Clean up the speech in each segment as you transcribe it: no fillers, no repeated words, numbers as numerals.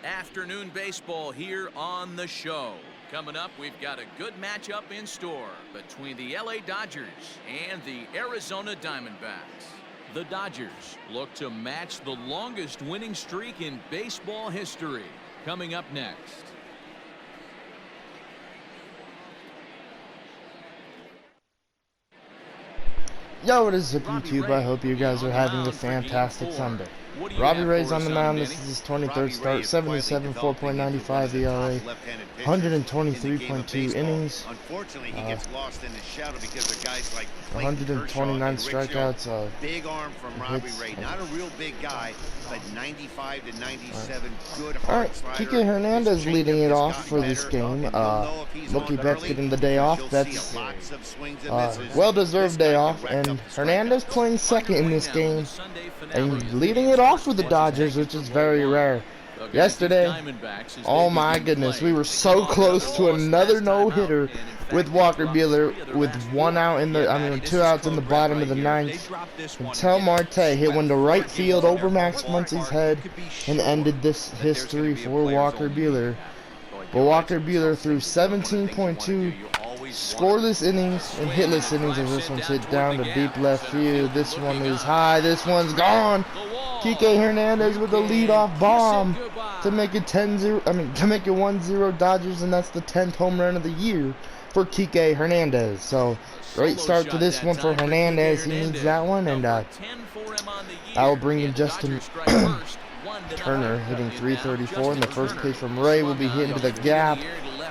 Afternoon baseball here on the show. Coming up, we've got a good matchup in store between the LA Dodgers and the Arizona Diamondbacks. The Dodgers look to match the longest winning streak in baseball history. Coming up next. Yo, what is up, YouTube? I hope you guys are having a fantastic Sunday. Robbie Ray's on the mound. This is his 23rd start. 77, 4.95 ERA, 123.2 innings. Unfortunately, he gets lost in the shadow because of guys like 129 strikeouts. Big arm from Robbie Ray. Not a real big guy, but 95 to 97 good hard slider. Kike Hernandez leading it off for this game. Mookie Betts getting the day off. That's well-deserved day off. And Hernandez playing second in this game and leading it off with the Dodgers, which is very rare. Yesterday, oh my goodness, we were so close to another no-hitter with Walker Buehler with 2 outs in the bottom of the ninth until Marte hit one to right field over Max Muncy's head and ended this history for Walker Buehler. But Walker Buehler threw 17.2 scoreless innings and hitless innings as this one's hit down to deep left field. This one is high, this one's gone. Kike Hernandez with a leadoff bomb to make it 1-0 Dodgers, and that's the 10th home run of the year for Kike Hernandez. So great start to this one for Hernandez. He needs that one, and I will bring in Justin Turner hitting 334, and the first pitch from Ray will be hit into the gap.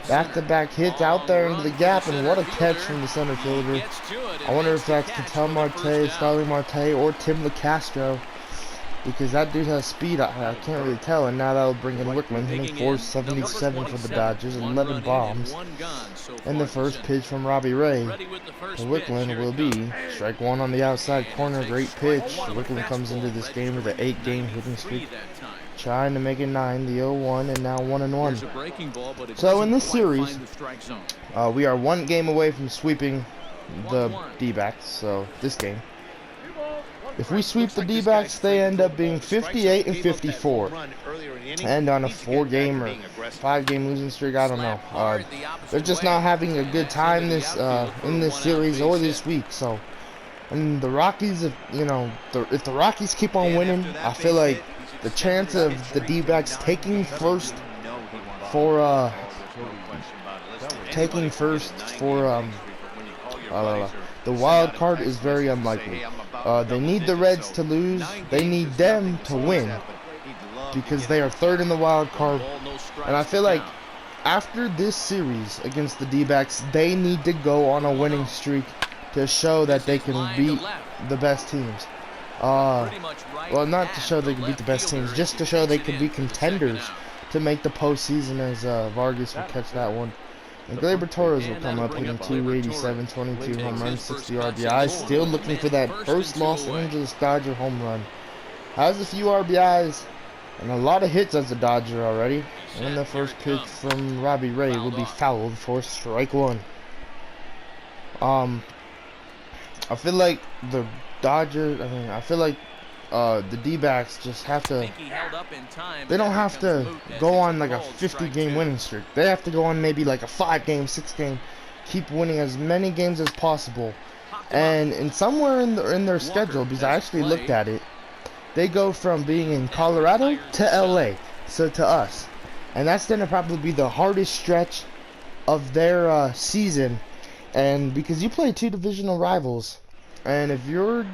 Back-to-back hits out there into the gap, and what a catch from the center fielder. I wonder if that's Ketel Marte, Starling Marte, or Tim LeCastro, because that dude has speed. I can't really tell. And now that'll bring in Wickman hitting 477 for the Dodgers, 11 bombs. And the first pitch from Robbie Ray to Wickman will be strike one on the outside corner. Great pitch. Wickman comes into this game with an 8-game hitting streak, trying to make it 9, the 0-1, and now 1-1. So in this series, we are one game away from sweeping the D-backs. So this game, if we sweep the D-backs, they end up being 58 and 54, and on a 4-game or 5-game losing streak. I don't know. They're just not having a good time in this series or this week. So, and the Rockies, if the Rockies keep on winning, I feel like the chance of the D-backs taking first for the wild card is very unlikely. They need the Reds to lose. They need them to win because they are third in the wild card. And I feel like after this series against the D-backs, they need to go on a winning streak to show that they can beat the best teams. Well, not to show they can beat the best teams, just to show they can be contenders to make the postseason, as Vargas will catch that one. And Gleyber Torres will come up hitting 287, 22 home runs, 60 RBIs. Still looking for that first Los Angeles Dodger home run. Has a few RBIs and a lot of hits as a Dodger already. And the first pitch from Robbie Ray will be fouled for strike one. I feel like the Dodgers, I feel like the D-backs just have to, they don't have to go on like a 50-game winning streak. They have to go on maybe like a 5-game, 6-game, keep winning as many games as possible. And somewhere in their schedule, because I actually looked at it, they go from being in Colorado to LA, so to us. And that's going to probably be the hardest stretch of their season. And because you play 2 divisional rivals, and if you're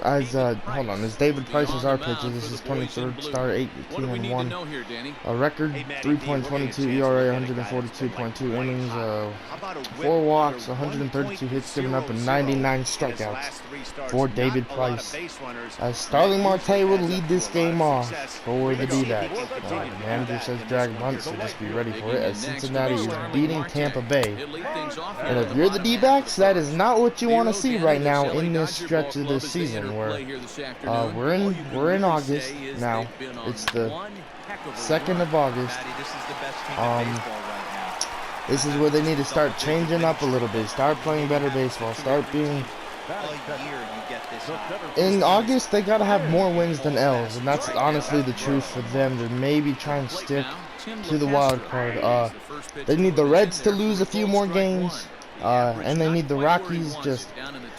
hold on, this David Price is our pitcher. This is 23rd start, 8-2-1. A record 3.22 ERA, 142.2 innings, 4 walks, 132 hits given up, and 99 strikeouts for David Price. As Starling Marte will lead this game off for the D-backs. The manager says drag bunt, so just be ready for it, as Cincinnati is beating Tampa Bay. And if you're the D-backs, that is not what you want to see right now in this stretch of this season. Where we're in August now. It's the 2nd of August. This is where they need to start changing up a little bit. Start playing better baseball. Start being a year you get this. In August, they gotta have more wins than L's, and that's honestly the truth for them to maybe try and stick to the wild card. They need the Reds to lose a few more games, and they need the Rockies just.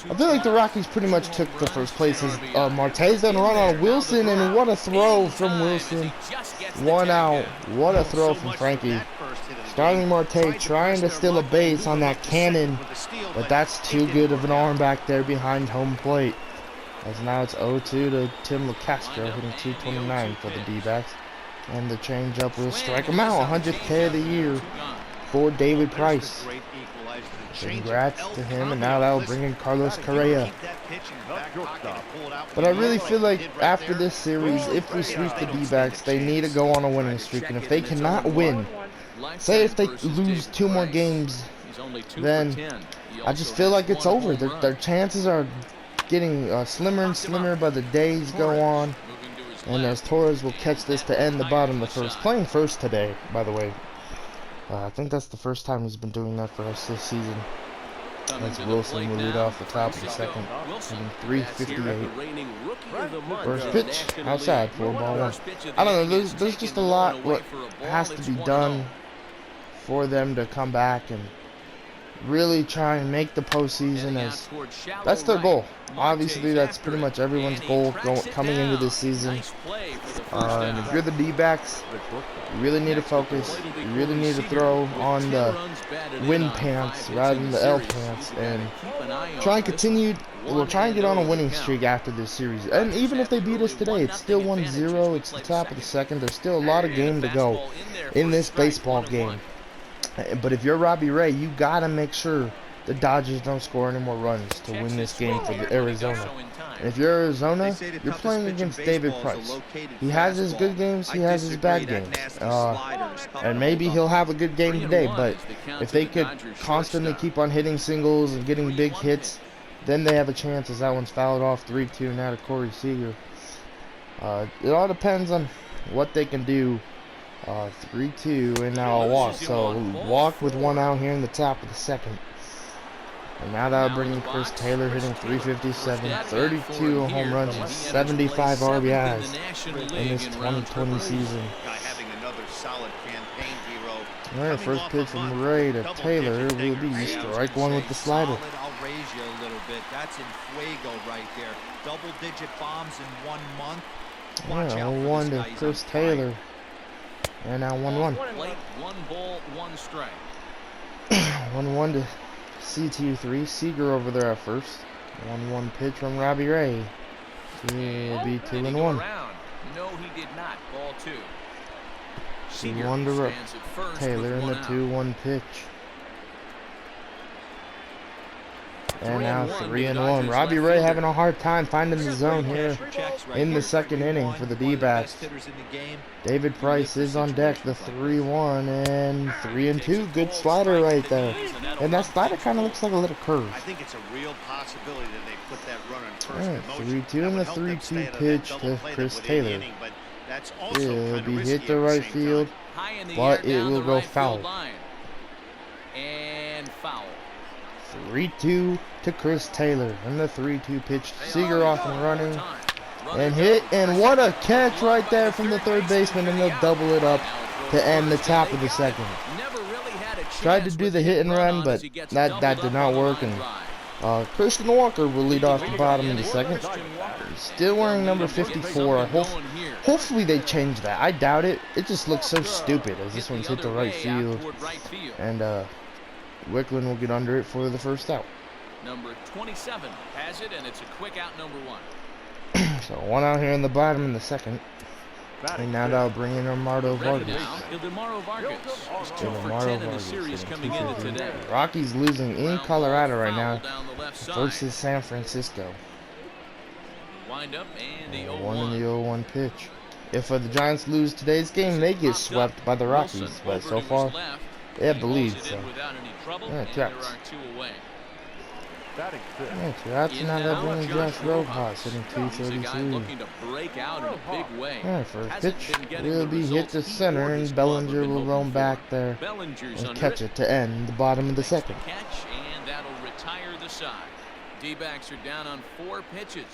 I feel like the Rockies pretty much took the first place. As Marte's done a run on Wilson, and what a throw from Wilson. 1 out. What a throw from Frankie. Starling Marte trying to steal a base on that cannon, but that's too good of an arm back there behind home plate. As now it's 0-2 to Tim LeCastro, hitting 229 for the D-backs. And the changeup will strike him out. 100th K of the year for David Price. Congrats to him, and now that'll bring in Carlos Correa. But I really feel like after this series, if we sweep the D-backs, they need to go on a winning streak. And if they cannot win, say if they lose 2 more games, then I just feel like it's over. Their chances are getting slimmer and slimmer by the days go on. And as Torres will catch this to end the bottom of the first, playing first today, by the way. I think that's the first time he's been doing that for us this season. As Wilson will lead off the top of the second, hitting 358. First pitch, outside, 4-1. I don't know, there's just a lot what has to be done for them to come back and really try and make the postseason. As that's their goal. Obviously, that's pretty much everyone's goal coming into this season. And if you're the D-backs, you really need to focus. You really need to throw on the win pants rather than the L pants, and try and continue. We'll try and get on a winning streak after this series. And even if they beat us today, it's still 1-0. It's the top of the second. There's still a lot of game to go in this baseball game. But if you're Robbie Ray, you gotta make sure the Dodgers don't score any more runs to win this game for Arizona. And if you're Arizona, you're playing against David Price. He has his good games, he has his bad games. And maybe he'll have a good game today, but if they could constantly keep on hitting singles and getting big hits, then they have a chance, as that one's fouled off 3-2 now to Corey Seager. It all depends on what they can do. 3-2, and now a walk. So walk with 1 out here in the top of the second. And now that'll bring in Chris Taylor, hitting 357, 32 home runs, and 75 RBIs in this 2020 season. Alright, first pitch from Ray to Taylor will be strike 1 with the slider. I'll raise you a little bit. That's in fuego right there. Double-digit bombs in 1 month. Yeah, 0-1 to Chris Taylor. And now 1-1. 1 ball, 1 strike. 1-1 to CT3. Seager over there at first. 1-1 pitch from Robbie Ray. It'll be 2-1. No, he did not. Ball 2. 2-1 to Taylor in the 2-1 pitch. And now 3-1. Robbie Ray having a hard time finding the zone here in the second inning for the D-backs. David Price is on deck, the 3-1 and 3-2. Good slider right there. And that slider kind of looks like a little curve. I think it's a real possibility that they put that run on first. 3-2 and the 3-2 pitch to Chris Taylor. It'll be hit to right field, but it will go foul. And foul. 3-2 to Chris Taylor, and the 3-2 pitch. Seager off and running, and hit, and what a catch right there from the third baseman, and they'll double it up to end the top of the second. Tried to do the hit and run, but that did not work, and Christian Walker will lead off the bottom of the second. Still wearing number 54. Hopefully they change that. I doubt it. It just looks so stupid as this one's hit the right field, and Wicklund will get under it for the first out. Number 27 has it, and it's a quick out, number 1. So 1 out here in the bottom in the second. And now that'll bring in Romardo Vargas. Ildemaro Vargas is 2 for 10 in the series coming into today. Rockies losing in Colorado right now versus San Francisco. Wind up and the 1 in the 0-1 pitch. If the Giants lose today's game, they get swept by the Rockies. But so far, they have the lead. So yeah, checks. Yeah, 2 outs, and now they're bringing Josh Rojas, hitting 232. Yeah, first pitch will be hit to center, and Bellinger will roam back there and catch it to end the bottom of the second. D-backs are down on 4 pitches.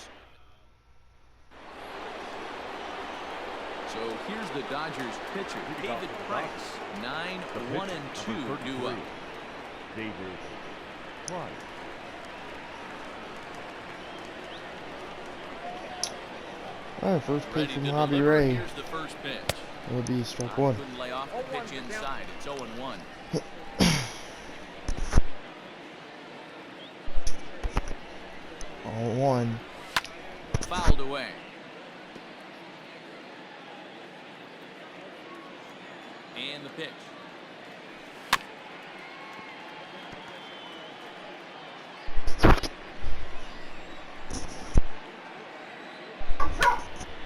So here's the Dodgers pitcher, David Price. 9, 1, and 2 due up. David Price. Alright, first pitch from Robbie Ray. Here's the first pitch. It would be strike one. Couldn't lay off the pitch inside. It's 0-1. 0-1. Fouled away. And the pitch.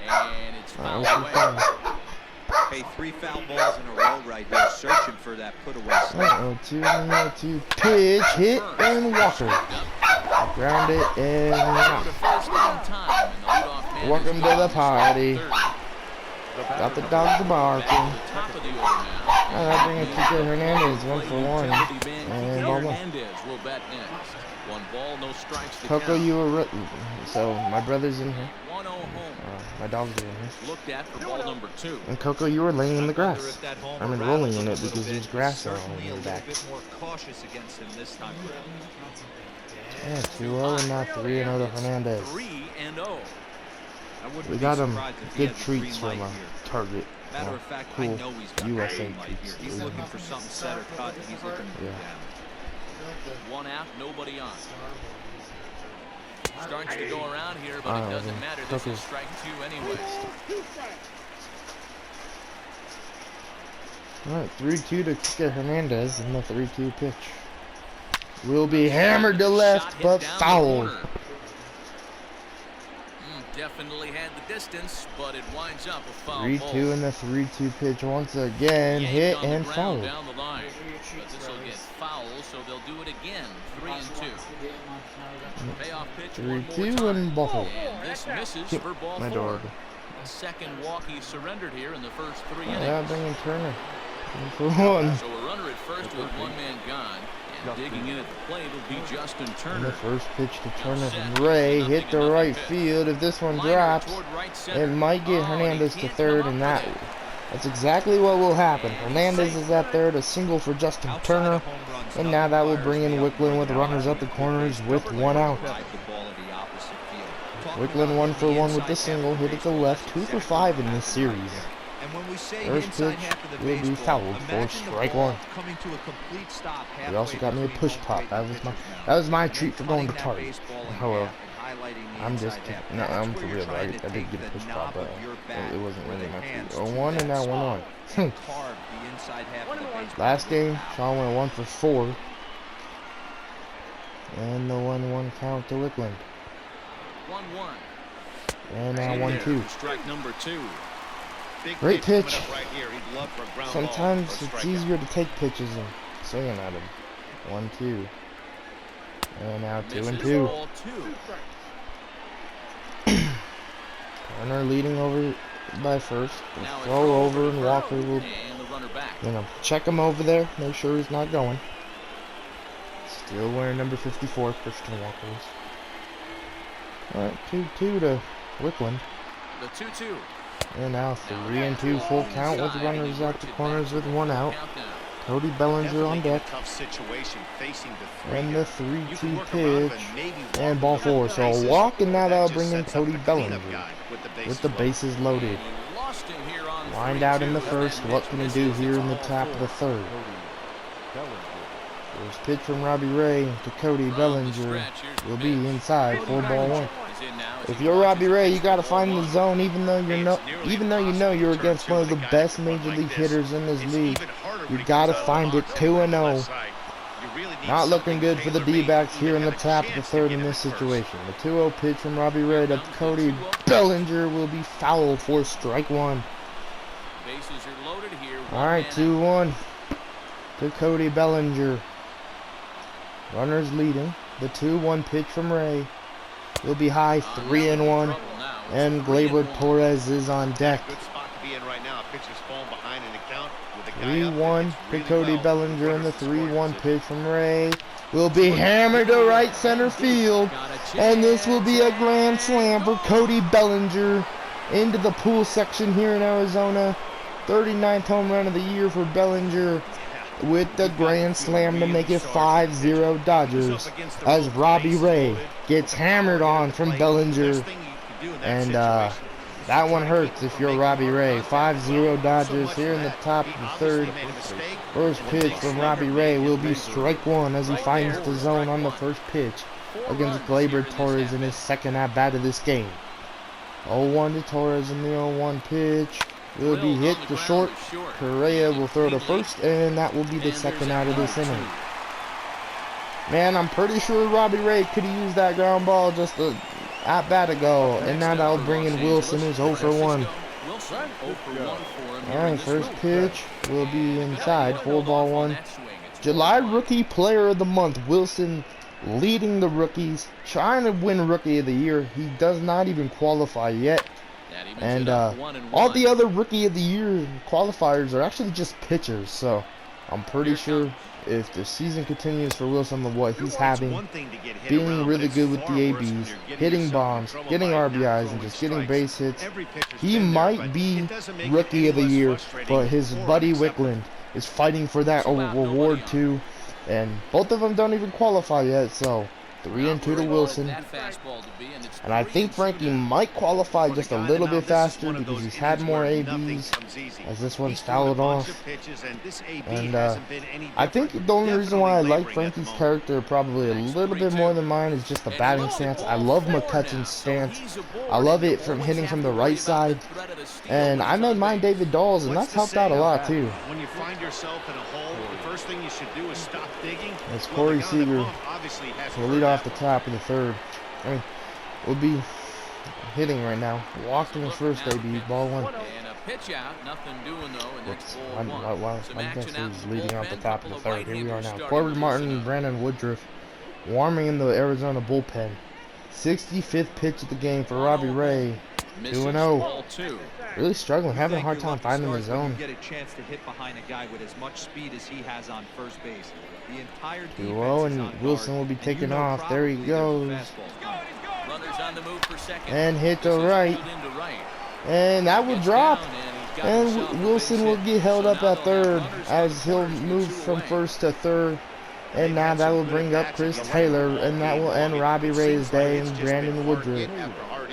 And it's fouled away. Hey, 3 foul balls in a row right here, searching for that put-away slip. 2 pitch, hit, and Walker. Ground it, and out. Welcome to the party. Got the dogs barking. I'll bring it to Hernandez, 1 for 1. And ball 1. Coco, you were so my brother's in here. My dogs are in here. Looked at for ball number 2. And Coco, you were laying in the grass. I mean, rolling in it because there's grass on your back. Yeah, 2-0 and now 3-0 to Hernandez. 3-0. We got him good treats from Target. Matter of fact, cool I know he's got USA right treats. here. He's looking for something set or cut, and he's looking for Yeah. 1 out, nobody on. Starts to go around here, but it doesn't matter. This is strike 2 anyway. Alright, 3-2 to Kike Hernandez in the 3-2 pitch. Will be hammered to left, but fouled. Definitely had the distance, but it winds up a foul. 3-2 in the 3-2 pitch once again, hit and fouled. Down the line. But this will get foul, so they'll do it again. 3-2. Payoff pitch. 3-2 and ball 4. And this misses for ball 4. Dog. A second walk he surrendered here in the first 3 innings. Yeah, bringing Turner. 1 for 1. So a runner at first with 1 man gone. And digging in at the plate will be Justin Turner. And the first pitch to Turner from Ray hit the right field. If this one drops, it might get Hernandez to third, and that's exactly what will happen. Hernandez is at third, a single for Justin Turner, and now that will bring in Wicklund with runners at the corners with 1 out. Wicklund 1 for 1 with the single, hit at the left, 2 for 5 in this series. First pitch will be fouled for strike 1. He also got me a push pop. That was my treat for going to Target. Oh well. I'm for real. I did get a push pop, but it wasn't really my treat. 0-1 and now 1-1. Last game, Sean went 1 for 4. And the 1-1 count to Wicklund. 1-1. And now 1-2. Strike number 2. Great pitch. Sometimes it's easier to take pitches and swing at him. 1-2. And now 2-2. Turner leading over by first. Throw over and Walker will, check him over there. Make sure he's not going. Still wearing number 54, Christian Walker. Alright, 2-2 to Wicklund. The 2-2. And now 3-2 full count with runners at the corners with 1 out. Cody Bellinger on deck. And the 3-2 pitch. And ball 4. So a walk, and now that'll bring in Cody Bellinger with the bases loaded. Lined out in the first. What can he do here in the top of the third? First pitch from Robbie Ray to Cody Bellinger will be inside for ball 1. If you're Robbie Ray, you gotta find the zone, even though you know you're against one of the best major league hitters in this league. You gotta find it. 2-0. Not looking good for the D-backs here in the top of the third in this situation. The 2-0 pitch from Robbie Ray to Cody Bellinger will be fouled for strike 1. All right, 2-1 to Cody Bellinger. Runners leading. The 2-1 pitch from Ray will be high, 3-1, and Gleyber Torres is on deck. 3-1 to Cody Bellinger, and the 3-1 pitch from Ray will be hammered to right center field. And this will be a grand slam for Cody Bellinger into the pool section here in Arizona. 39th home run of the year for Bellinger with the grand slam to make it 5-0 Dodgers as Robbie Ray gets hammered on from Bellinger. And that one hurts if you're Robbie Ray. 5-0 Dodgers here in the top of the third. First pitch from Robbie Ray will be strike one as he finds the zone on the first pitch against Gleyber Torres in his second at-bat of this game. 0-1 to Torres in the 0-1 pitch. Will be hit to short. Correa will throw to first, and that will be the second out of this inning. Man, I'm pretty sure Robbie Ray could have used that ground ball just a at-bat ago. And now that'll bring in Wilson, who's 0 for 1. Alright, first pitch will be inside. 4-1. July Rookie Player of the Month. Wilson leading the rookies, trying to win Rookie of the Year. He does not even qualify yet. And all the other Rookie of the Year qualifiers are actually just pitchers. So I'm pretty sure if the season continues for Wilson, what he's having, being really good with the ABs, hitting bombs, getting RBIs, and just getting base hits, he might be Rookie of the Year. But his buddy Wickland is fighting for that reward too. And both of them don't even qualify yet, so 3-2 to Wilson. And I think Frankie might qualify just a little bit faster because he's had more ABs as this one's fouled off. And I think the only reason why I like Frankie's character probably a little bit more than mine is just the batting stance. I love McCutcheon's stance. I love it from hitting from the right side. And I made mine David Dahl's, and that's helped out a lot too. When you find yourself in a hole, the first thing you should do is stop digging. It's Corey Seager to lead off the top of the third. I mean, we'll be hitting right now. Walking the first AB, ball one. And a pitch out, nothing doing though, and that's ball one. Why he's leading off the top of the third. Here we are now. Corbin Martin and Brandon Woodruff warming in the Arizona bullpen. 65th pitch of the game for Robbie Ray. 2-0. Really struggling, having a hard time finding the zone. Get a chance to hit behind a guy with as much speed as he has on first base. The entire 2-0, and Wilson will be taking off. There he goes. And hit to right. And that will drop. And Wilson will get held up at third as he'll move from first to third. And now that will bring up Chris Taylor, and that will end Robbie Ray's day, and Brandon Woodruff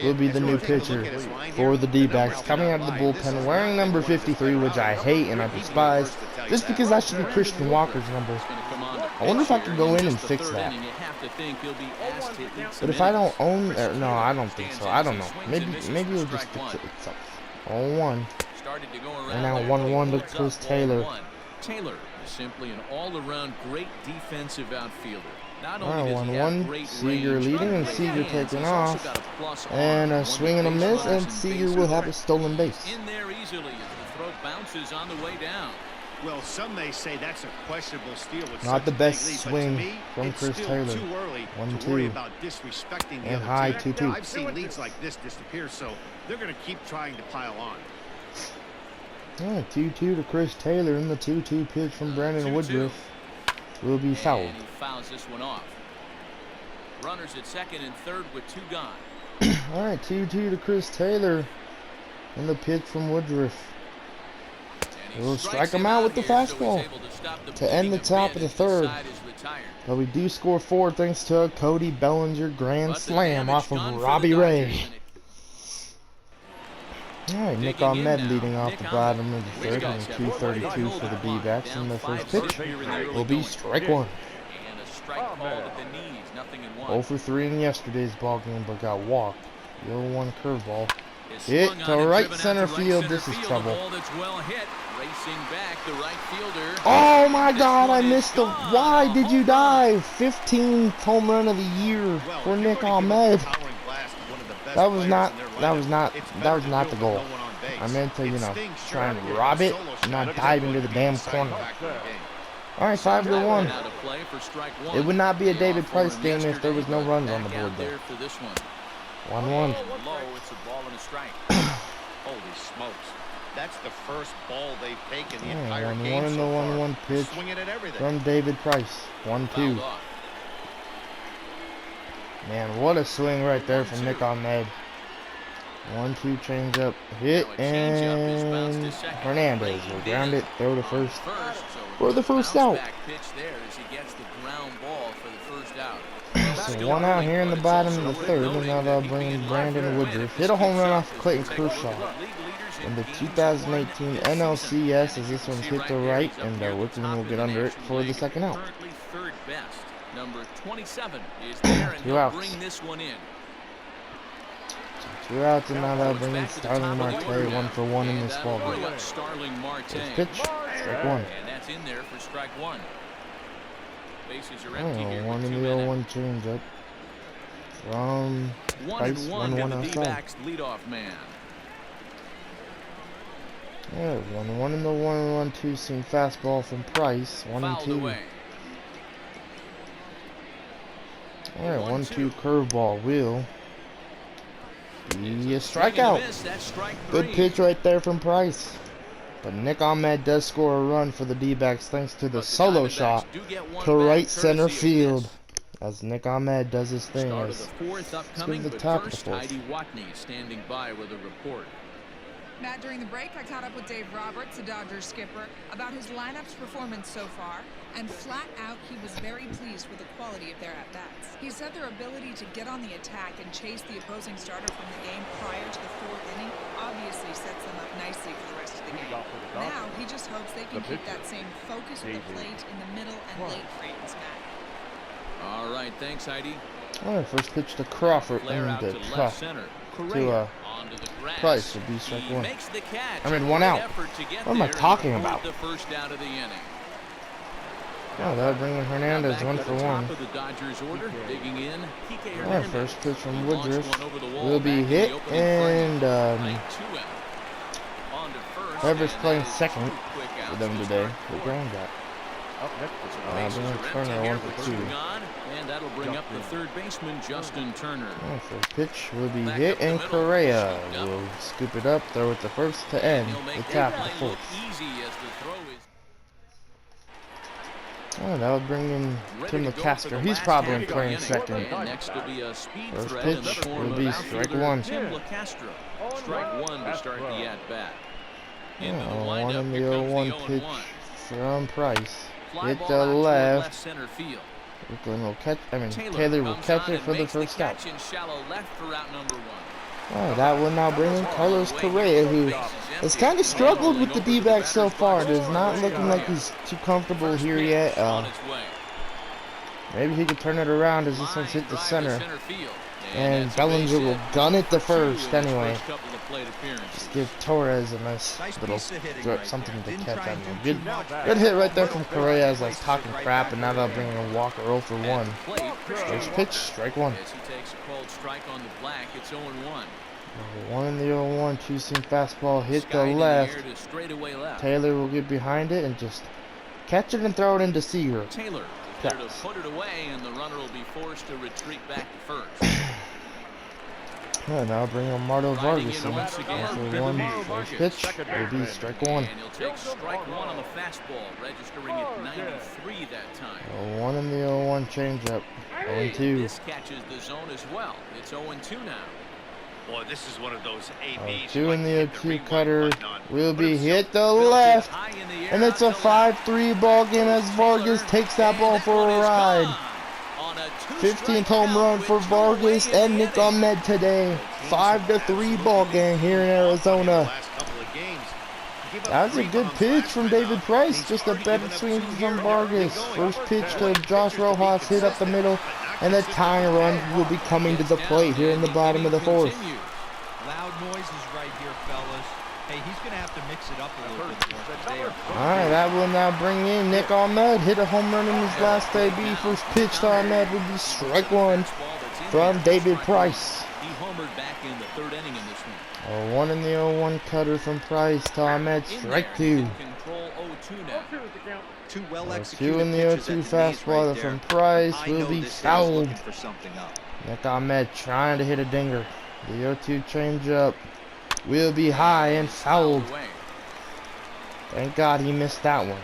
will be the new pitcher for the D-backs, coming out of the bullpen wearing number 53, which I hate and I despise, just because that should be Christian Walker's number. I wonder if I can go in and fix that. But if I don't own, no, I don't think so. I don't know. Maybe it'll just fix it itself. 0-1. And now 1-1 to Chris Taylor. Taylor is simply an all-around great defensive outfielder. Not only does he have great Seager range, leading, and Seager taking off. And a swing and a miss, and Seager will have a stolen base. In there easily as the throw bounces on the way down. Well, some may say that's a questionable steal. Not the best swing from Chris Taylor. 1-2. And high 2-2. I've seen leads like this disappear, so they're going to keep trying to pile on. 2-2 to Chris Taylor, and the 2-2 pitch from Brandon Woodruff will be fouled. And he fouls this one off. Runners at second and third with 2 gone. Alright, 2-2 to Chris Taylor, and the pitch from Woodruff. We'll strike him out with the fastball to end the top of the third. But we do score 4 thanks to a Cody Bellinger grand slam off of Robbie Ray. Alright, Nick Ahmed leading off the bottom of the third, and 2:32 for the D-backs, and the first pitch will be strike one. 0 for 3 in yesterday's ball game, but got walked. 0-1 curveball. Hit to right center field. This is trouble. Oh my God! I missed the. Why did you dive? 15th home run of the year for Nick Ahmed. That was not the goal. I meant to, try and rob it, not dive into the damn corner. All right, 5-1. It would not be a David Price game if there was no runs on the board there. 1-1. Holy smokes. That's the first ball they've taken the entire 1-1 game in the so 1-1 pitch swinging at everything. from David Price. 1-2. Man, what a swing right there from Nick Ahmed. 1-2 changeup hit, and Hernandez will ground it, throw to first for the first out. So 1 out here in the bottom of the third, and now they'll bring Brandon Woodruff. Hit a home run off Clayton Kershaw in the 2018 NLCS as this one's hit to right, and Whitman will get under it for the second out. Number 27 is there, and he'll bring this one in. 2 outs, and now they'll bring in Starling Marte, 1 for 1 in this ball game. Starling Marte. Pitch, strike 1. And that's in there for strike 1. Bases are empty here. 1 in the 0-1 changeup from Price, 1-1 outside. Leadoff man. Yeah, 1-1 in the 1-1-2 seam fastball from Price, 1-2. All right, 1-2 curveball will be a strikeout. Good pitch right there from Price. But Nick Ahmed does score a run for the D-backs thanks to the solo shot to right center field as Nick Ahmed does his thing. Let's give the top of the fourth. Heidi Watney standing by with a report. Matt, during the break, I caught up with Dave Roberts, the Dodgers skipper, about his lineup's performance so far, and flat out, he was very pleased with the quality of their at-bats. He said their ability to get on the attack and chase the opposing starter from the game prior to the 4th inning obviously sets them up nicely for the rest of the game. Now, he just hopes they can keep that same focus at the plate in the middle and late frames, Matt. All right, thanks, Heidi. All right, first pitch to Crawford and to Price would be strike 1. I mean, 1 out. What am I talking about? Oh, that'll bring in Hernandez 1 for 1. All right, first pitch from Woodruff will be hit, and whoever's playing second for them today will ground that. Turner 1 for 2. And that'll bring up the third baseman, Justin Turner. Oh, first pitch will be hit, and Correa will scoop it up, throw it to first to end the top of the fourth. Oh, that'll bring in Tim McCaster. He's probably playing second. First pitch will be strike 1. Tim McCaster, strike 1 to start the at-bat. Oh, 1 in the 0-1 pitch from Price. Hit the left. Center field. Brooklyn will catch. Taylor will catch it for the first out. Oh, that will now bring in Carlos Correa, who has kind of struggled with the D-backs so far. It is not looking like he's too comfortable here yet. Maybe he can turn it around as this one's hit the center. And Bellinger will gun it to first anyway. Just give Torres a nice little something to catch. Good hit right there from Correa as I was talking crap, and now they'll bring in Walker 0 for 1. First pitch, strike 1. 1 in the 0-1, 2-seam fastball, hit the left. Taylor will get behind it and just catch it and throw it into Seager. Taylor there to put it away, and the runner will be forced to retreat back to first. Yeah, now bring on Marto Vargas in. 1 for 1, first pitch will be strike 1. And he'll take strike 1 on the fastball, registering at 93 that time. 1 in the 0-1 changeup. 0-2. This catches the zone as well. It's 0-2 now. Boy, this is one of those ABs. 2 in the 0-2 cutter will be hit the left, and it's a 5-3 ball game as Vargas takes that ball for a ride. 15th home run for Vargas and Nick Ahmed today. 5-3 ball game here in Arizona. That was a good pitch from David Price. Just a better swing from Vargas. First pitch to Josh Rojas, hit up the middle, and a tying run will be coming to the plate here in the bottom of the fourth. Loud noises right here, fellas. Hey, he's going to have to mix it up a little bit more. Alright, that will now bring in Nick Ahmed. Hit a home run in his last AB. First pitch to Ahmed will be strike 1 from David Price. He homered back in the 3rd inning in this one. 1 in the 0-1 cutter from Price to Ahmed. Strike 2. 2 well 2 in the 0-2 fastball from Price will be fouled. Nick Ahmed trying to hit a dinger. The 0-2 changeup will be high and fouled. Thank God he missed that one.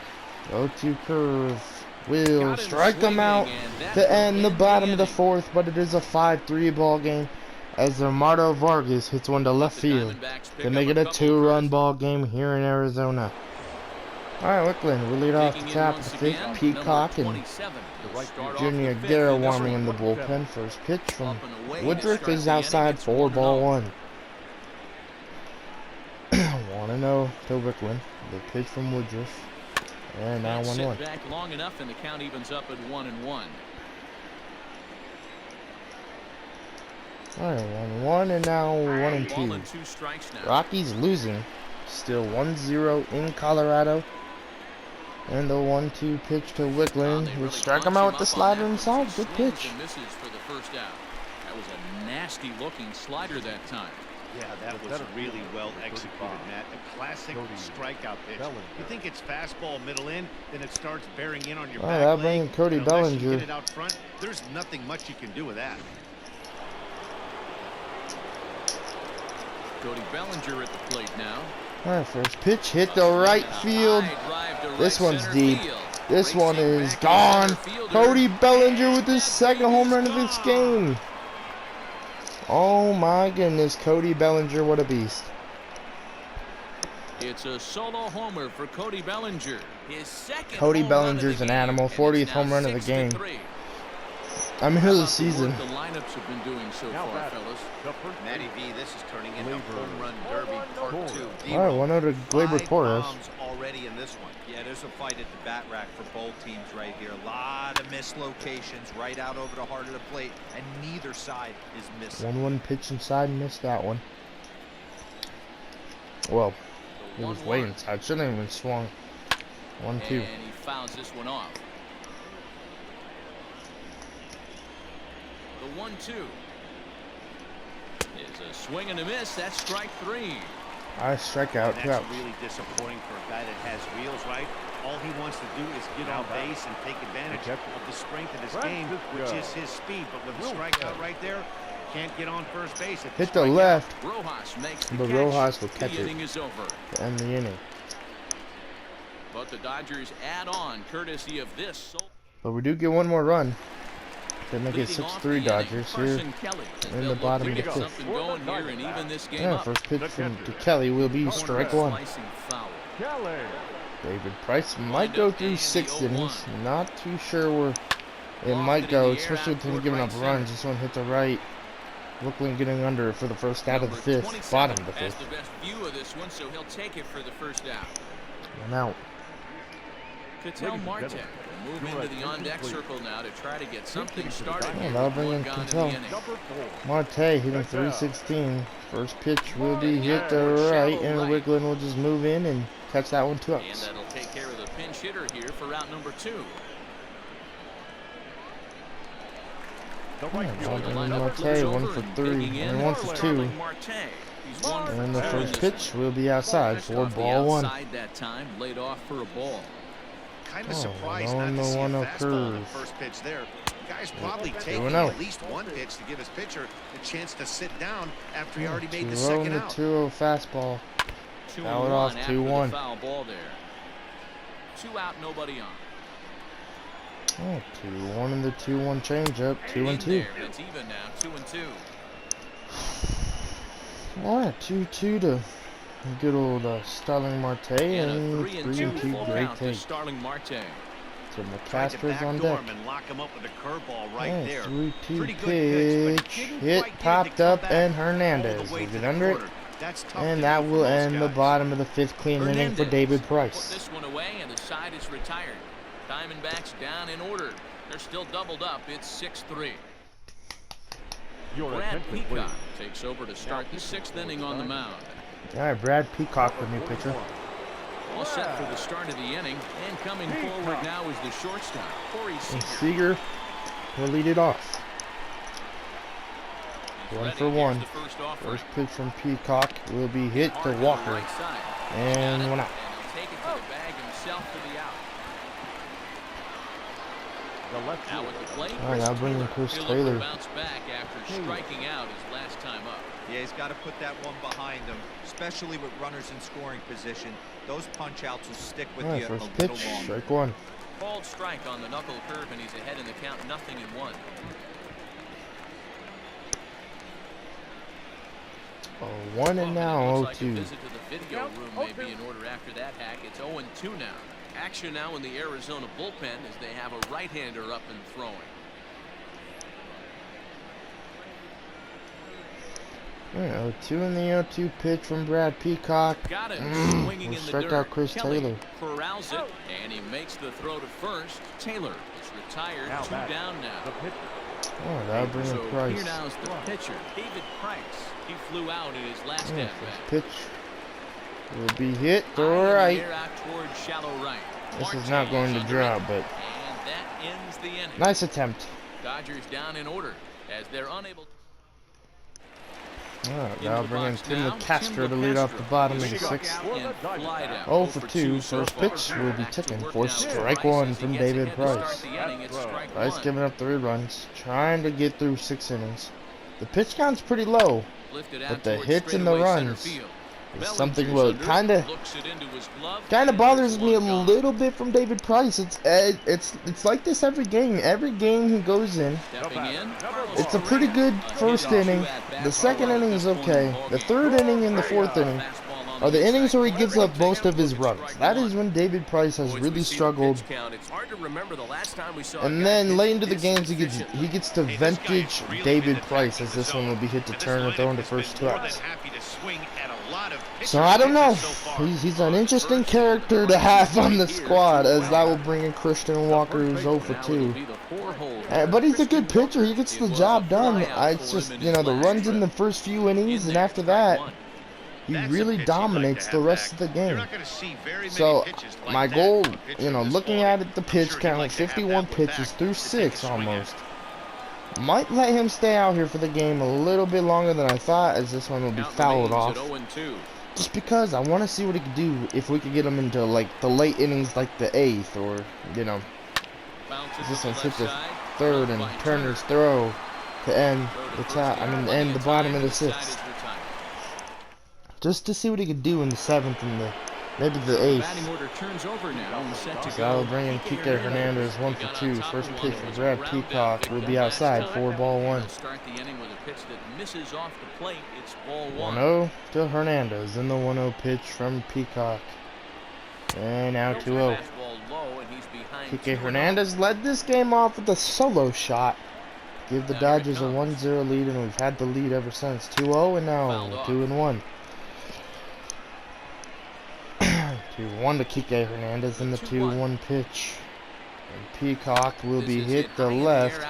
0-2 curve will strike them out to end the bottom of the fourth, but it is a 5-3 ball game as Armando Vargas hits one to left field to make it a 2-run ball game here in Arizona. Alright, Wickland will lead off the top of the fifth. Peacock and Junior Guerra warming in the bullpen. First pitch from Woodruff is outside for ball 1. 1-0 to Wickland. The pitch from Woodruff. And now 1-1. Back long enough and the count evens up at 1-1. Alright, 1-1 and now 1-2. Rockies losing. Still 1-0 in Colorado. And the 1-2 pitch to Wickland. We'll strike him out with the slider inside. Good pitch. For the first out. That was a nasty looking slider that time. Yeah, that was really well executed, Matt. A classic strikeout pitch. You think it's fastball middle in, then it starts bearing in on your back that'll leg. bring Cody Bellinger. Get it out front, there's nothing much you can do with that. Cody Bellinger at the plate now. Alright, first pitch hit the right field. This one's deep. This one is gone. Cody Bellinger with his second home run of this game. Oh my goodness, Cody Bellinger, what a beast. It's a solo homer for Cody Bellinger. His second Cody Bellinger's an animal. 40th home run of the game. I'm here this season. The lineups have been doing so far, fellas. Matty V, this is turning into home run derby part 2. Alright, 1-0 to Gleyber Torres. Already in this one. Yeah, there's a fight at the bat rack for both teams right here. A lot of missed locations right out over the heart of the plate, and neither side is missing. 1-1 pitch inside, missed that one. Well, it was way inside. Shouldn't have even swung. 1-2. And he fouls this one off. The 1-2 is a swing and a miss. That's strike 3. Nice strikeout. That's really disappointing for a guy that has wheels, right? All he wants to do is get on base and take advantage of the strength of his game, which is his speed. But with a strikeout right there, can't get on first base. Hit the left, Rojas makes the but catch. Rojas will catch the it inning is over. to end the inning. But the Dodgers add on courtesy of this. But we do get one more run to make it 6-3 Dodgers here in the bottom of the fifth. Yeah, first pitch from Kelly will be strike 1. David Price might go through 6 innings. Not too sure where it might go, especially with him giving up runs. This one hit the right. Brooklyn getting under for the first out of the fifth, bottom of the fifth. The best view of this one, so he'll take it for the first out. And out. Ketel Marte will move into the on-deck circle now to try to get something started. Yeah, that'll bring in Ketel. Marte hitting 316. First pitch will be hit to right, and Wickland will just move in and catch that one 2 outs. And that'll take care of the pinch hitter here for route number 2. Marte, 1 for 3, and 1 for 2. And the first pitch will be outside for ball 1. That time, laid off for a ball. Kind of surprised not to see a fastball on the first pitch there. Guy's probably taking at least one pitch to give his pitcher a chance to sit down after he already made the second out. 2-0 fastball. Fouled off 2-1. Foul ball there. 2 out, nobody on. Oh, 2-1 and the 2-1 changeup. 2-2. It's even now. 2-2. Alright, 2-2 to good old Starling Marte, and 3-2 great take. Starling Marte. So McCasper's on deck. And lock him up with a curveball right Yeah, there. 3-2 pitch. Hit, popped up, and Hernandez will get under it. And that will end the bottom of the fifth clean inning for David Price. Put this one away, and the side is retired. Diamondbacks down in order. They're still doubled up. It's 6-3. Brad Peacock takes over to start the 6th inning on the mound. All right, Brad Peacock, the new pitcher. All set for the start of the inning, and coming forward now is the shortstop, Corey Seager. Seager will lead it off. 1 for 1. First pitch from Peacock will be hit to Walker, and 1 out. Now at the plate, All right, now bringing Chris Taylor. Bounce back after striking out his last time up. Yeah, he's got to put that one behind him, especially with runners in scoring position. Those punch outs will stick with All right, you a first little pitch, longer. strike 1. Called strike on the knuckle curve, and he's ahead in the count, 0-1. Oh, 1 and now 0-2. Like a visit to the video room may be in order after that hack. It's 0-2 now. Action now in the Arizona bullpen as they have a right-hander up and throwing. Yeah, 0-2 in the 0-2 pitch from Brad Peacock. Got him. Swinging in the strike dirt. out Chris Taylor. Corrals it, and he makes the throw to first. Taylor is retired. Now 2 back. down now. Oh, that'll bring So in Price. here now's the pitcher, David Price. He flew out in his last Yeah, at first bat. pitch will be hit to High in the right. air out toward shallow right. This is not going to drop, but And that ends the inning. nice attempt. Dodgers down in order as they're unable. That'll bring in Tim LeCastro to lead off the bottom of the 6th. 0 for 2. First pitch will be ticking for strike 1 from David Price. Price giving up 3 runs, trying to get through 6 innings. The pitch count's pretty low, but the hits and the runs is something what kind of bothers me a little bit from David Price. It's like this every game. Every game he goes in, it's a pretty good first inning. The second inning is okay. The third inning and the fourth inning are the innings where he gives up most of his runs. That is when David Price has really struggled. And then late into the games, he gets to vintage David Price, as this one will be hit to Turner, throwing to first 2 outs. So I don't know. He's an interesting character to have on the squad, as that will bring in Christian Walker, who's 0 for 2. But he's a good pitcher. He gets the job done. It's just, you know, the runs in the first few innings, and after that, he really dominates the rest of the game. So my goal, you know, looking at it, the pitch count, 51 pitches through 6 almost, might let him stay out here for the game a little bit longer than I thought, as this one will be fouled off. Just because I want to see what he could do if we could get him into like the late innings, like the 8th, or you know, this one's hit the 3rd and Turner's throw to end the top. End the bottom of the 6th. Just to see what he could do in the 7th and maybe the 8th. So I'll bring in Kike Hernandez, 1 for 2. First pitch for Brad Peacock will be outside, 4-1. 1-0 to Hernandez in the 1-0 pitch from Peacock. And now 2-0. Kike Hernandez led this game off with a solo shot. Give the Dodgers a 1-0 lead, and we've had the lead ever since. 2-0 and now 2-1. 2-1 to Kike Hernandez in the 2-1 pitch. And Peacock will be hit to left.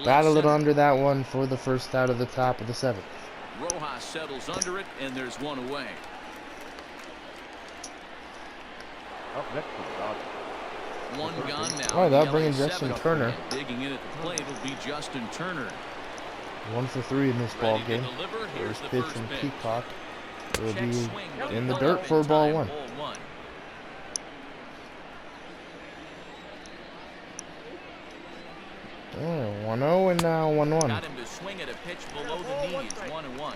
Battle it under that one for the first out of the top of the 7th. Rojas settles under it, and there's 1 away. Up next to the Dodgers. 1 gone now. Oh, that'll bring in Justin Turner. Digging in at the plate will be Justin Turner. 1 for 3 in this ball game. First pitch from Peacock will be in the dirt for ball 1. 1-0 and now 1-1. Got him to swing at a pitch below the knees. 1-1.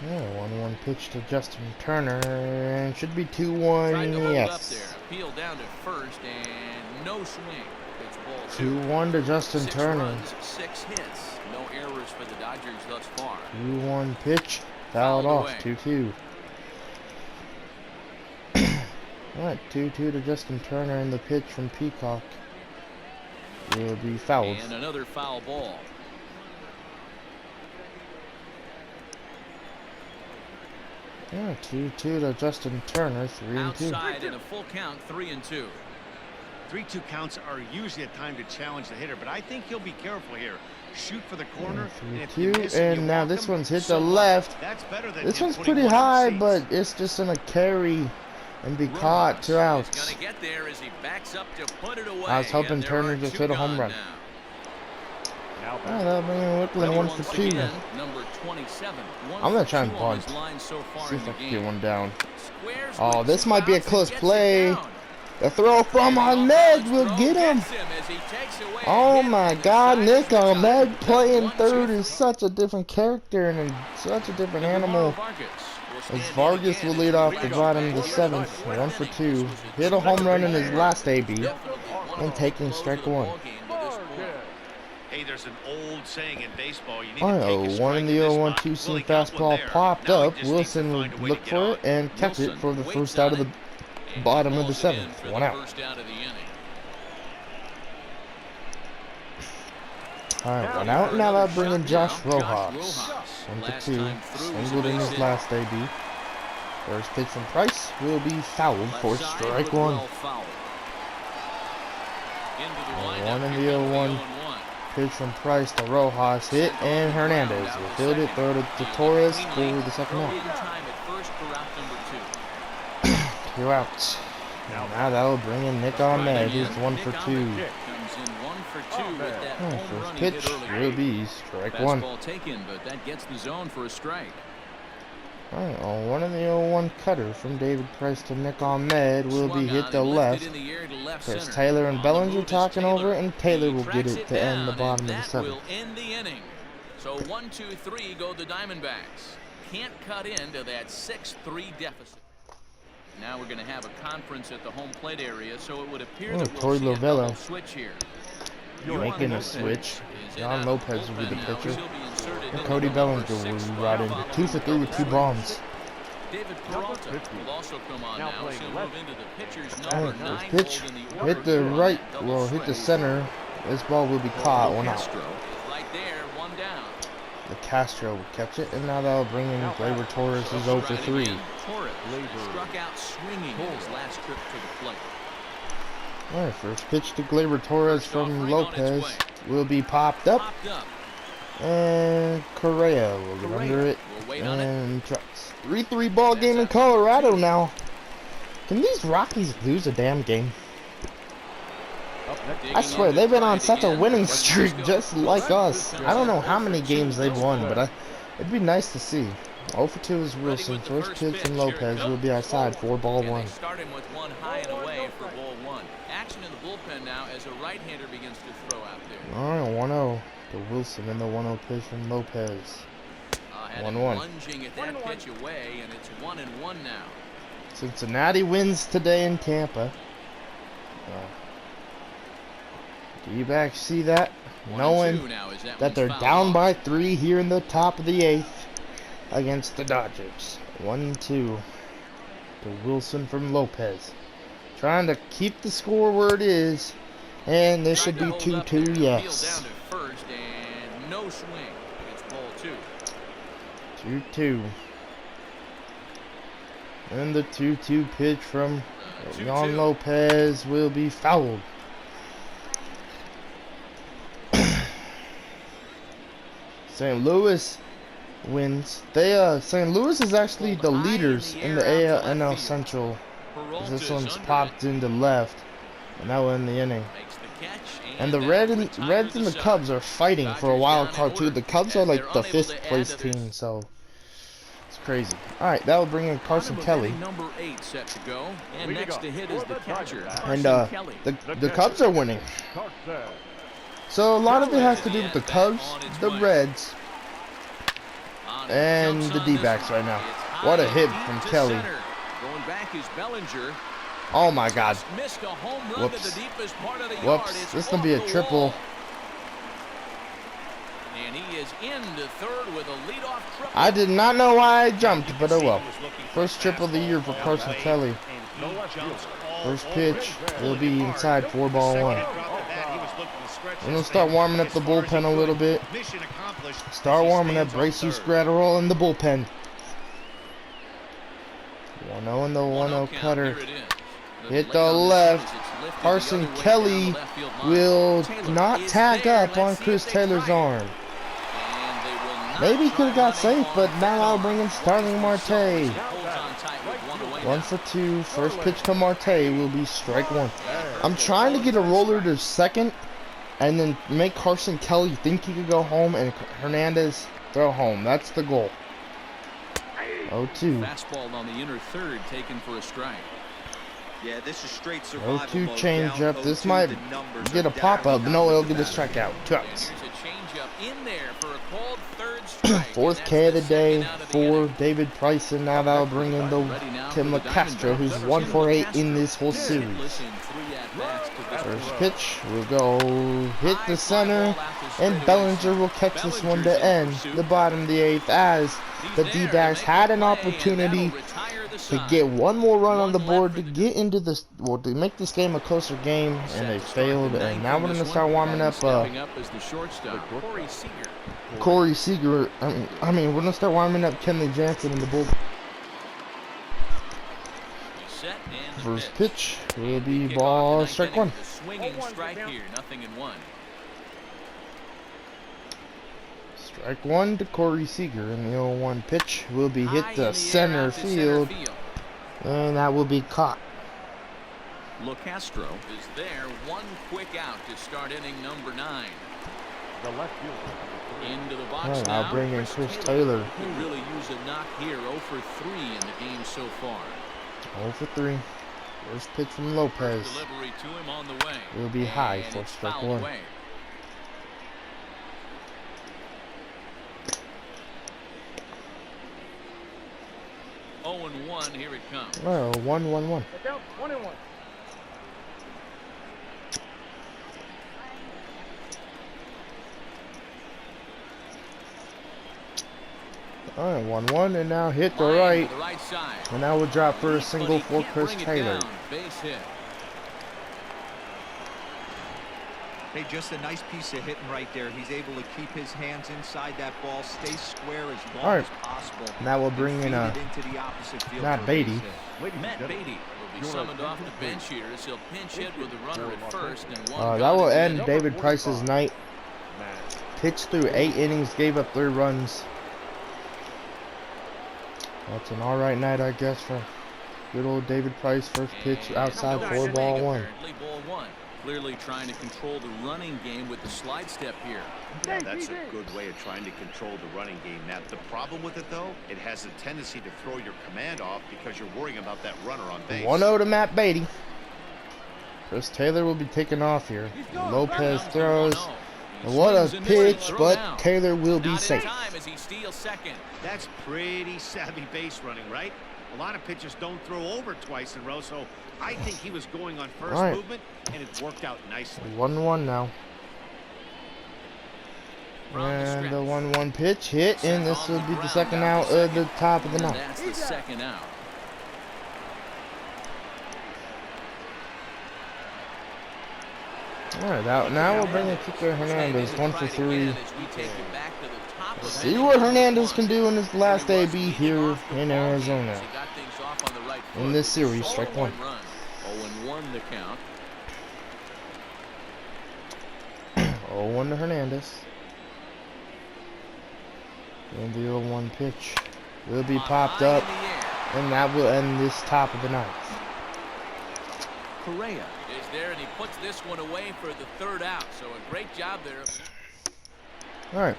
Yeah, 1-1 pitch to Justin Turner, and should be 2-1. Yes. Appeal down to first, and no swing. It's ball 2-1 to Justin 6 Turner. runs, 6 hits. No errors for the Dodgers thus far. 2-1 pitch, fouled off. 2-2. Alright, 2-2 to Justin Turner, and the pitch from Peacock will be fouled. And another foul ball. Yeah, 2-2 to Justin Turner, 3-2. Outside in a full count, 3-2. 3-2 counts are usually a time to challenge the hitter, but I think he'll be careful here. Shoot for the corner. 3-2, and now this one's hit to left. This one's pretty high, but it's just gonna carry and be caught 2 outs. I was hoping Turner just hit a home run. Oh, that'll bring in Wickland 1 for 2. I'm gonna try and bunt. See if I can get one down. Oh, this might be a close play. The throw from Ahmed will get him. Oh my God, Nick Ahmed playing third is such a different character and such a different animal. As Vargas will lead off the bottom of the 7th, 1 for 2. Hit a home run in his last AB and taking strike 1. Hey, there's an old saying in baseball. You need to take a 1 in the 0-1-2 seam fastball popped up. Wilson would look for it and catch it for the first out of the bottom of the 7th. 1 out. Alright, 1 out. Now that'll bring in Josh Rojas. 1 for 2. Singled in his last AB. First pitch from Price will be fouled for strike 1. 1 in the 0-1. Pitch from Price to Rojas. Hit, and Hernandez will field it. Throw it to Torres for the second out. 2 outs. Now that'll bring in Nick Ahmed, who's 1 for 2. First pitch will be strike 1. Alright, on 1 in the 0-1 cutter from David Price to Nick Ahmed will be hit to left. There's Taylor and Bellinger talking over it, and Taylor will get it to end the bottom of the 7th. So 1-2-3 go the Diamondbacks. Can't cut into that 6-3 deficit. Now we're going to have a conference at the home plate area, so it would appear that we'll see a double switch here. Making a switch. John Lopez will be the pitcher. And Cody Bellinger will be brought in. 2 for 3 with 2 bombs. David Peralta will also come on now. He'll move into the pitcher's number 9 pitch. Hit the right, well, hit the center. This ball will be caught. 1 out. Right there, 1 down. The Castro will catch it, and now that'll bring in Gleyber Torres, who's 0 for 3. Torres struck out swinging in his last trip to the plate. Alright, first pitch to Gleyber Torres from Lopez will be popped up. And Correa will get under it and trucks. 3-3 ball game in Colorado now. Can these Rockies lose a damn game? I swear, they've been on such a winning streak just like us. I don't know how many games they've won, but it'd be nice to see. 0 for 2 is Wilson. First pitch from Lopez will be outside for ball 1. Starting with 1 high and away for ball 1. Action in the bullpen now as a right-hander begins to throw out there. Alright, 1-0 to Wilson in the 1-0 pitch from Lopez. 1-1. Lunging at that pitch away, and it's 1-1 now. Cincinnati wins today in Tampa. D-backs see that, knowing that they're down by 3 here in the top of the 8th against the Dodgers. 1-2 to Wilson from Lopez. Trying to keep the score where it is, and this should be 2-2, yes. Down to first, and no swing. It's ball 2. 2-2. And the 2-2 pitch from Jon Lopez will be fouled. St. Louis wins. St. Louis is actually the leaders in the NL Central. This one's popped into left, and that one in the inning. And the Reds and the Cubs are fighting for a wild card too. The Cubs are like the 5th place team, so it's crazy. All right, that will bring in Carson Kelly. Number 8 set to go, and next to hit is the catcher. And the Cubs are winning. So a lot of it has to do with the Cubs, the Reds, and the D-backs right now. What a hit from Kelly. Going back is Bellinger. Oh my God. Missed a home run to the deepest part of the yard. Whoops. This is going to be a triple. And he is into third with a leadoff triple. I did not know why I jumped, but oh well. First triple of the year for Carson Kelly. First pitch will be inside for ball 1. We're going to start warming up the bullpen a little bit. Start warming up Bracy Scratterall in the bullpen. 1-0 in the 1-0 cutter. Hit the left. Carson Kelly will not tag up on Chris Taylor's arm. Maybe he could have got safe, but now I'll bring in Starling Marte. 1 for 2. First pitch to Marte will be strike 1. I'm trying to get a roller to second and then make Carson Kelly think he could go home and Hernandez throw home. That's the goal. 0-2. Fastball on the inner third taken for a strike. Yeah, this is straight survival 0-2 mode. change up. Down This 0-2, might the numbers get a are pop up. definitely No, not it'll looking get a bad. strikeout. 2 And outs. here's a changeup in there for a called third strike. Fourth And K of that's the day second out of the for inning. David Price, and now that'll bring in the Ready now Tim for the Castro, Diamondbacks. who's Tim 1 for 8 in Castro. this whole He's series. hitless in 3 at-bats to this First point. pitch will go hit High the fly center, ball out to and straightaway Bellinger center. will catch this one Bellinger's to in end pursuit. the bottom of the 8th, as He's the there, D-backs make had the an play, and opportunity that'll retire the to side. get one more run on the One board left to for get into this, well, to make this game a closer game, Set and they to start the failed. And ninth now in we're this gonna one. start warming up Stepping up as the shortstop, Corey Seager. Corey Seager. I mean, we're gonna start warming up Kenley Jansen in the bull. Set and the First pitch will be Kickoff ball the ninth strike inning 1. with a swinging strike here, 0-1. Strike 1 to Corey Seager, and the 0-1 pitch will be hit High in to the air center out to field, and that will be caught. Castro is there. One quick out to start inning number 9. The left fielder. Into the box Alright, now. I'll bring in Chris Taylor. Could really use a knock here. 0 for 3 in the game so far. 0 for 3. First pitch from Lopez Delivery to him on the way. will be high And for it's strike fouled 1. away. Oh and 1, here it comes. Oh, 1-1-1. Down 1-1. Alright, 1-1, and now hit the Line to right, the right side. and that will drop for a But single he for can't Chris bring it Taylor. down. Base hit. Hey, just a nice piece of hitting right there. He's able to keep his hands inside that ball, stay square as long Alright. as possible. And that will and bring in feed a it into the opposite field Matt for a Beatty. base hit. Ladies and Matt gentlemen, Beatty will be your summoned off the attention, bench here as he'll pinch hit with the runner at first and one That gone will in the end inning. David Price's night. Matt. Pitched through 8 innings, gave up 3 runs. That's an alright night, I guess, for good old David Price. First pitch And outside no for swing, ball 1. apparently, ball 1. Clearly trying to control the running game with the slide step here. Yeah, that's a good way of trying to control the running game. Now, the problem with it, though, it has a tendency to throw your command off because you're worrying about that runner on base. 1-0 to Matt Beatty. Chris Taylor will be taking off here. Lopez throws. What a pitch, but Taylor will be safe. Time as he steals second. That's pretty savvy base running, right? A lot of pitchers don't throw over twice in a row, so I think he was going on first All right. movement, and it worked out nicely. 1-1 now. And the 1-1 pitch hit, and this will be the second out of the top of the And ninth. that's the second out. Alright, now we'll bring in Kike Hernandez, 1 for 3. See See what Hernandez can do in his last AB here in Arizona. In this series, strike 1. 0-1 the count. 0-1 to Hernandez. And the 0-1 pitch will be popped up, and that will end this top of the ninth. Correa is there, and he puts this one away for the third out. So a great job there. Alright.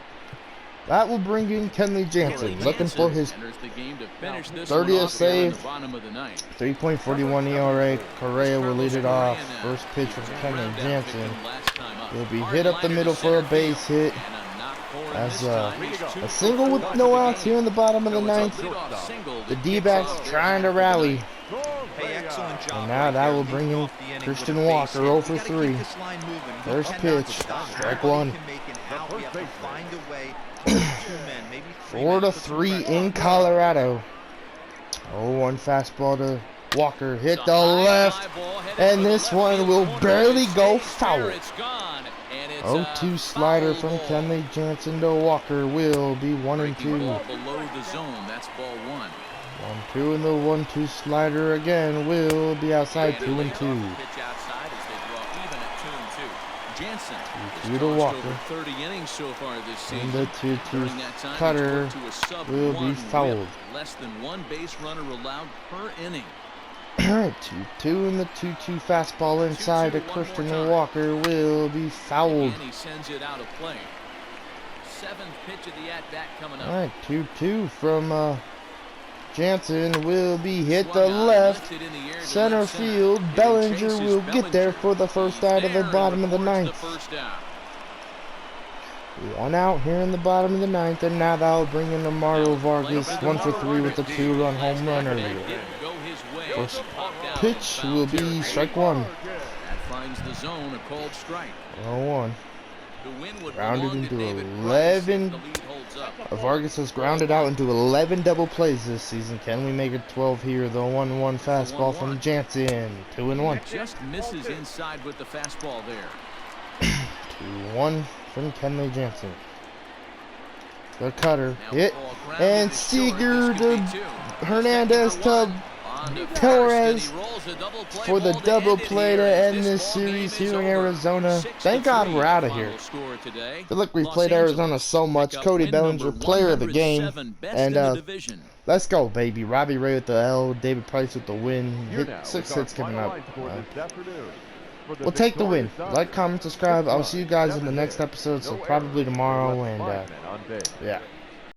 That will bring in Kenley Jansen, looking for his 30th save. 3.41 ERA. Correa will lead it off. First pitch from Kenley Jansen will be hit up the middle for a base hit. As a single with no outs here in the bottom of the ninth. The D-backs trying to rally. Hey, excellent job And now that will bring in Christian Walker, 0 for 3. First pitch, strike 1. 4-3 in Colorado. 0-1 fastball to Walker, hit the left, and this one will barely go foul. 0-2 slider from Kenley Jansen to Walker will be 1-2. Below the zone, that's ball 1. 1-2, and the 1-2 slider again will be outside 2-2. Pitch outside as they draw even at 2-2. Jansen 2-2 to Walker. over 30 innings so far this season. And the 2-2 During that time, cutter he's worked to a sub will be 1 fouled. whip. Less than 1 base runner allowed per inning. Alright, 2-2, and the 2-2 fastball inside to 2-2 one more Christian time. Walker will be fouled. And he sends it out of play. 7th pitch of the at-bat coming up. Alright, 2-2 from Jansen will be hit to left. Center field. Bellinger will get there for the first out of the bottom of the ninth. One out here in the bottom of the ninth, and now that'll bring in Mario Vargas, 1 for 3 with a 2-run home run earlier. First pitch will be strike one. That finds the zone, a called strike. 0-1. The win would Grounded belong to into David 11. Price if the lead holds up. Vargas has grounded out into 11 double plays this season. Can we make it 12 here? The 1-1 fastball from Jansen. 2-1. Just misses inside with the fastball there. 2-1 from Kenley Jansen. The cutter hit, and Seager to Hernandez to Torres for the double play to end this series here in Arizona. Thank God we're out of here. I feel like we've played Arizona so much. Cody Bellinger, player of the game. And let's go, baby. Robbie Ray with the L, David Price with the win. Hit 6 hits coming up. We'll take the win. Like, comment, subscribe. I'll see you guys in the next episode, so probably tomorrow. And yeah.